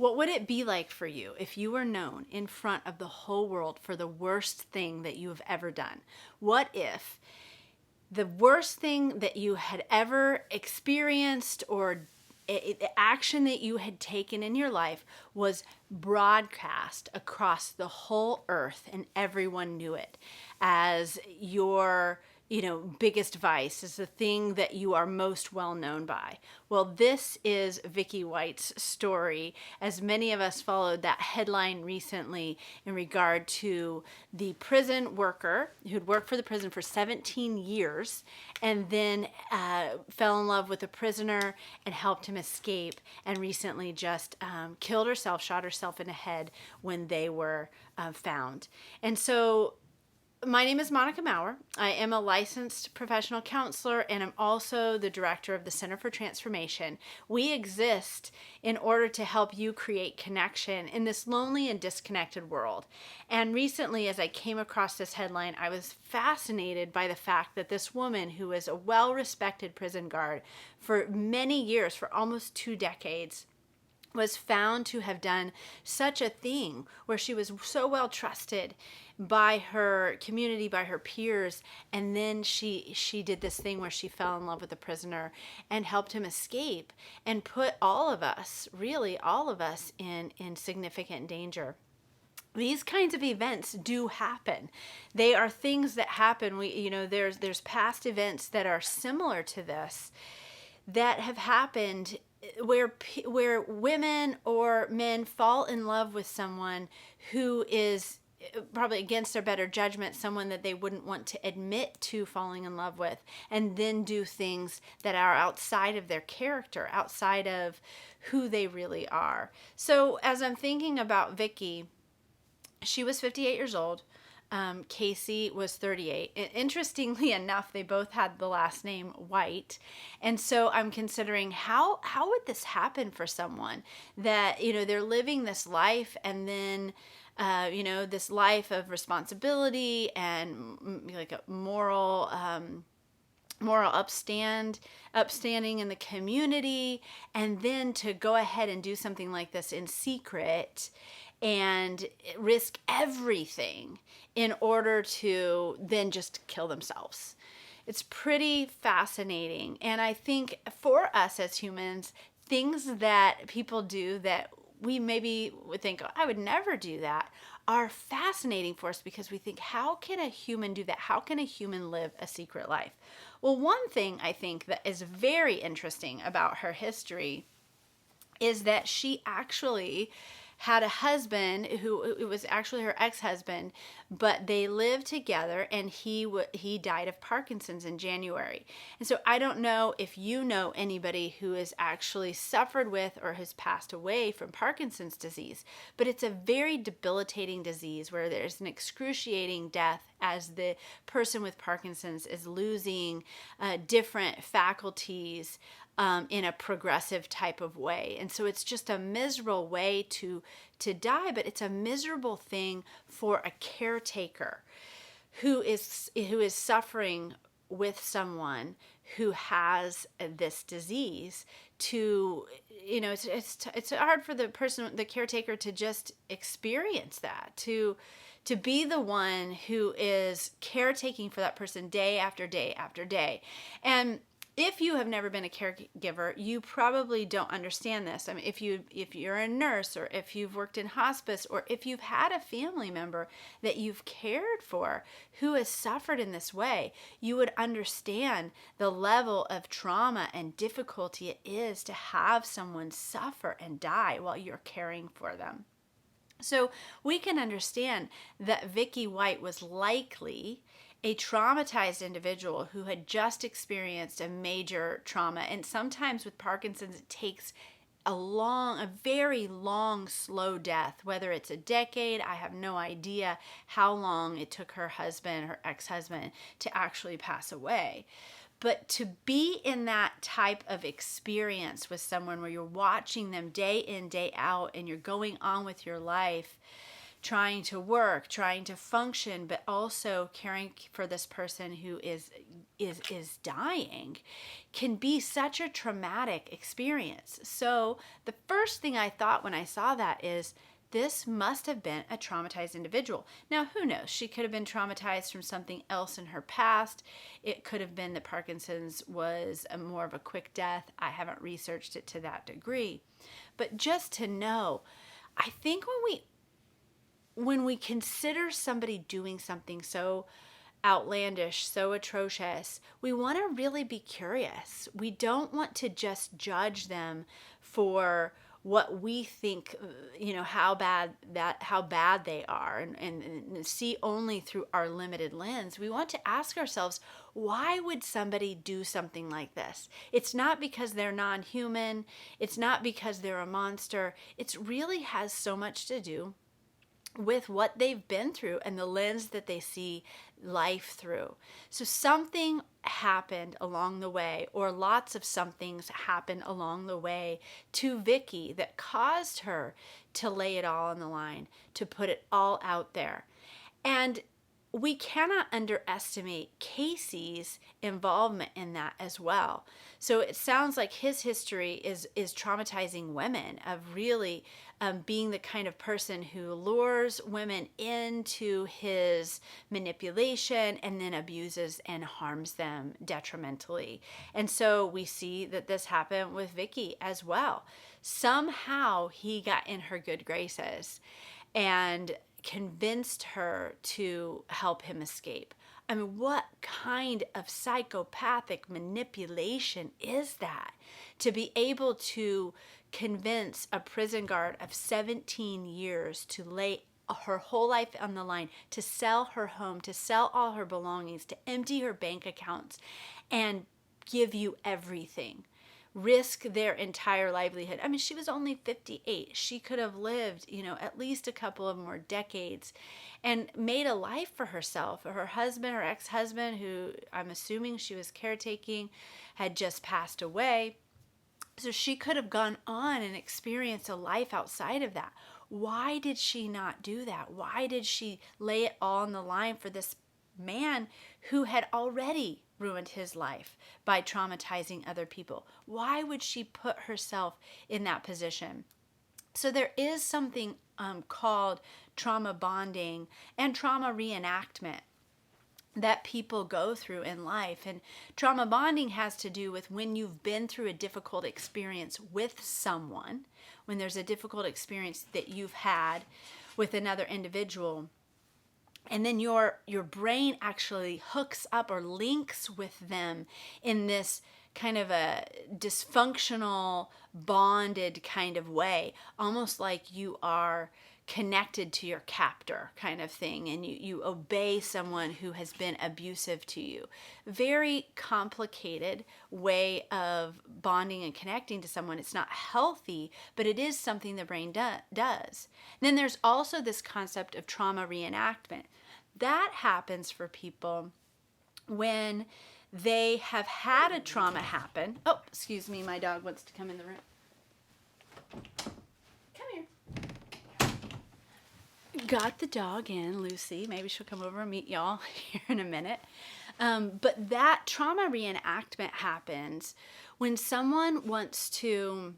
What would it be like for you if you were known in front of the whole world for the worst thing that you have ever done? What if the worst thing that you had ever experienced or action that you had taken in your life was broadcast across the whole earth and everyone knew it as your biggest vice, is the thing that you are most well known by? Well, this is Vicky White's story, as many of us followed that headline recently in regard to the prison worker who'd worked for the prison for 17 years and then fell in love with a prisoner and helped him escape, and recently just killed herself, shot herself in the head when they were found. And so my name is Monica Maurer. I am a licensed professional counselor, and I'm also the director of the Center for Transformation. We exist in order to help you create connection in this lonely and disconnected world. And recently, as I came across this headline, I was fascinated by the fact that this woman, who is a well-respected prison guard for many years, for almost 2 decades, was found to have done such a thing where she was so well trusted by her community, by her peers, and then she did this thing where she fell in love with a prisoner and helped him escape and put all of us, really all of us, in significant danger. These kinds of events do happen. They are things that happen. There's past events that are similar to this that have happened where women or men fall in love with someone who is probably against their better judgment, someone that they wouldn't want to admit to falling in love with, and then do things that are outside of their character, outside of who they really are. So as I'm thinking about Vicky, she was 58 years old. Casey was 38. Interestingly enough, they both had the last name White. And so I'm considering how would this happen for someone that, they're living this life and then, this life of responsibility and like a moral upstanding in the community, and then to go ahead and do something like this in secret and risk everything in order to then just kill themselves. It's pretty fascinating. And I think for us as humans, things that people do that we maybe would think, oh, I would never do that, are fascinating for us because we think, how can a human do that? How can a human live a secret life? Well, one thing I think that is very interesting about her history is that she actually had a husband who, it was actually her ex-husband, but they lived together, and he died of Parkinson's in January. And so I don't know if you know anybody who has actually suffered with or has passed away from Parkinson's disease, but it's a very debilitating disease where there's an excruciating death as the person with Parkinson's is losing different faculties in a progressive type of way. And so it's just a miserable way to die, but it's a miserable thing for a caretaker who is suffering with someone who has this disease. To it's hard for the caretaker to just experience that, to be the one who is caretaking for that person day after day after day. And if you have never been a caregiver, you probably don't understand this. I mean, if you're a nurse, or if you've worked in hospice, or if you've had a family member that you've cared for who has suffered in this way, you would understand the level of trauma and difficulty it is to have someone suffer and die while you're caring for them. So we can understand that Vicky White was likely a traumatized individual who had just experienced a major trauma. And sometimes with Parkinson's, it takes a very long, slow death, whether it's a decade. I have no idea how long it took her ex-husband, to actually pass away. But to be in that type of experience with someone where you're watching them day in, day out, and you're going on with your life, trying to work, trying to function, but also caring for this person who is dying can be such a traumatic experience. So the first thing I thought when I saw that is, this must have been a traumatized individual. Now, who knows? She could have been traumatized from something else in her past. It could have been that Parkinson's was more of a quick death. I haven't researched it to that degree. But just to know, I think when we consider somebody doing something so outlandish, so atrocious, we want to really be curious. We don't want to just judge them for what we think, how bad they are, and see only through our limited lens. We want to ask ourselves, why would somebody do something like this? It's not because they're non-human. It's not because they're a monster. It really has so much to do with what they've been through and the lens that they see life through. So something happened along the way, or lots of somethings happened along the way to Vicky that caused her to lay it all on the line, to put it all out there. And we cannot underestimate Casey's involvement in that as well. So it sounds like his history is traumatizing women, of really being the kind of person who lures women into his manipulation and then abuses and harms them detrimentally. And so we see that this happened with Vicky as well. Somehow he got in her good graces and convinced her to help him escape. I mean, what kind of psychopathic manipulation is that? To be able to convince a prison guard of 17 years to lay her whole life on the line, to sell her home, to sell all her belongings, to empty her bank accounts, and give you everything. Risk their entire livelihood. I mean, she was only 58. She could have lived, at least a couple of more decades and made a life for herself. Her husband, her ex-husband, who I'm assuming she was caretaking, had just passed away. So she could have gone on and experienced a life outside of that. Why did she not do that? Why did she lay it all on the line for this man who had already ruined his life by traumatizing other people? Why would she put herself in that position? So there is something called trauma bonding and trauma reenactment that people go through in life. And trauma bonding has to do with when you've been through a difficult experience with someone, when there's a difficult experience that you've had with another individual, and then your brain actually hooks up or links with them in this kind of a dysfunctional, bonded kind of way, almost like you are connected to your captor kind of thing, and you obey someone who has been abusive to you. Very complicated way of bonding and connecting to someone. It's not healthy, but it is something the brain does. And then there's also this concept of trauma reenactment. That happens for people when they have had a trauma happen. Oh, excuse me, my dog wants to come in the room. Come here. Got the dog in, Lucy. Maybe she'll come over and meet y'all here in a minute. But that trauma reenactment happens when someone wants to,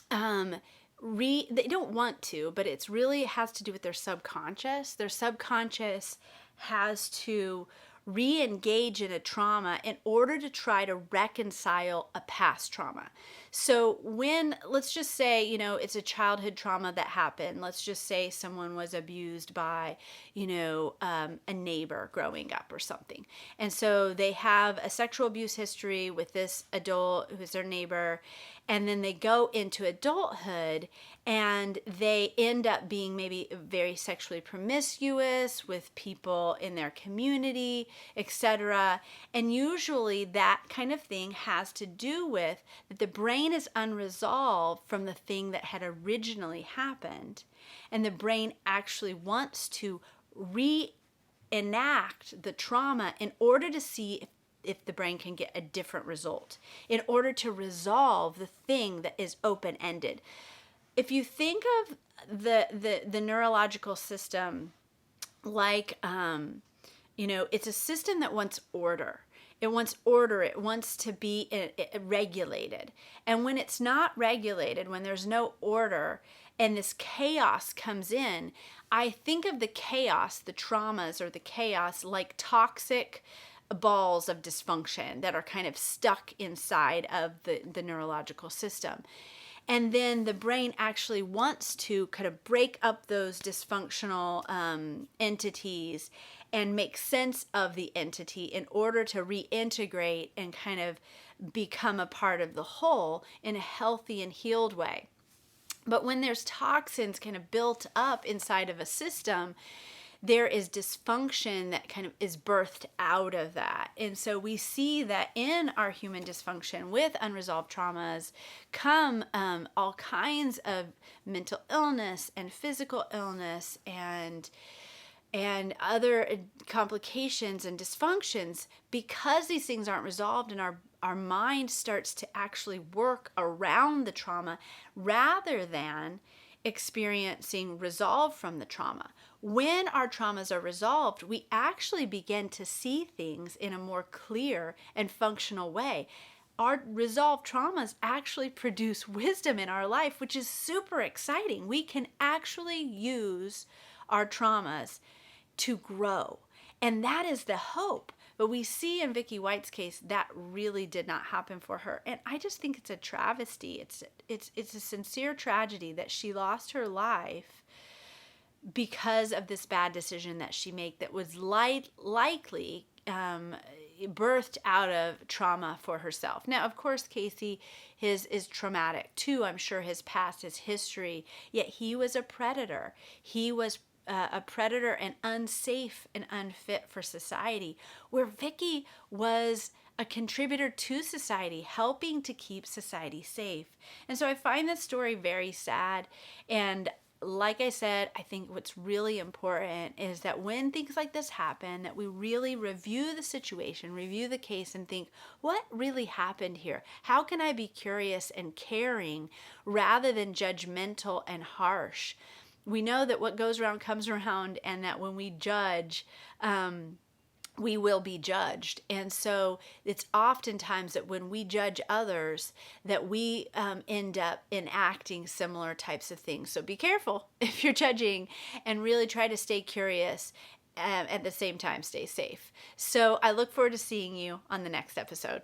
they don't want to, but it's really has to do with their subconscious. Their subconscious has to re-engage in a trauma in order to try to reconcile a past trauma. So when, let's just say, it's a childhood trauma that happened. Let's just say someone was abused by, a neighbor growing up or something. And so they have a sexual abuse history with this adult who's their neighbor. And then they go into adulthood and they end up being maybe very sexually promiscuous with people in their community, etc. And usually that kind of thing has to do with that the brain is unresolved from the thing that had originally happened. And the brain actually wants to reenact the trauma in order to see if the brain can get a different result, in order to resolve the thing that is open-ended. if you think of the neurological system like, it's a system that wants order. It wants order. It wants to be regulated. And when it's not regulated, when there's no order and this chaos comes in, I think of the chaos, the traumas or the chaos, like toxic balls of dysfunction that are kind of stuck inside of the neurological system. And then the brain actually wants to kind of break up those dysfunctional entities and make sense of the entity in order to reintegrate and kind of become a part of the whole in a healthy and healed way. But when there's toxins kind of built up inside of a system, there is dysfunction that kind of is birthed out of that. And so we see that in our human dysfunction with unresolved traumas come all kinds of mental illness and physical illness and other complications and dysfunctions, because these things aren't resolved, and our mind starts to actually work around the trauma rather than experiencing resolve from the trauma. When our traumas are resolved, we actually begin to see things in a more clear and functional way. Our resolved traumas actually produce wisdom in our life, which is super exciting. We can actually use our traumas to grow. And that is the hope. But we see in Vicky White's case that really did not happen for her. And I just think it's a travesty. It's a sincere tragedy that she lost her life because of this bad decision that she made that was likely birthed out of trauma for herself. Now, of course, Casey, his is traumatic too. I'm sure his past, his history, yet he was a predator. He was a predator and unsafe and unfit for society, where Vicky was a contributor to society, helping to keep society safe. And so I find this story very sad. And like I said, I think what's really important is that when things like this happen, that we really review the situation, review the case, and think, what really happened here? How can I be curious and caring rather than judgmental and harsh? We know that what goes around comes around, and that when we judge, we will be judged. And so it's oftentimes that when we judge others that we end up enacting similar types of things. So be careful if you're judging, and really try to stay curious, at the same time stay safe. So I look forward to seeing you on the next episode.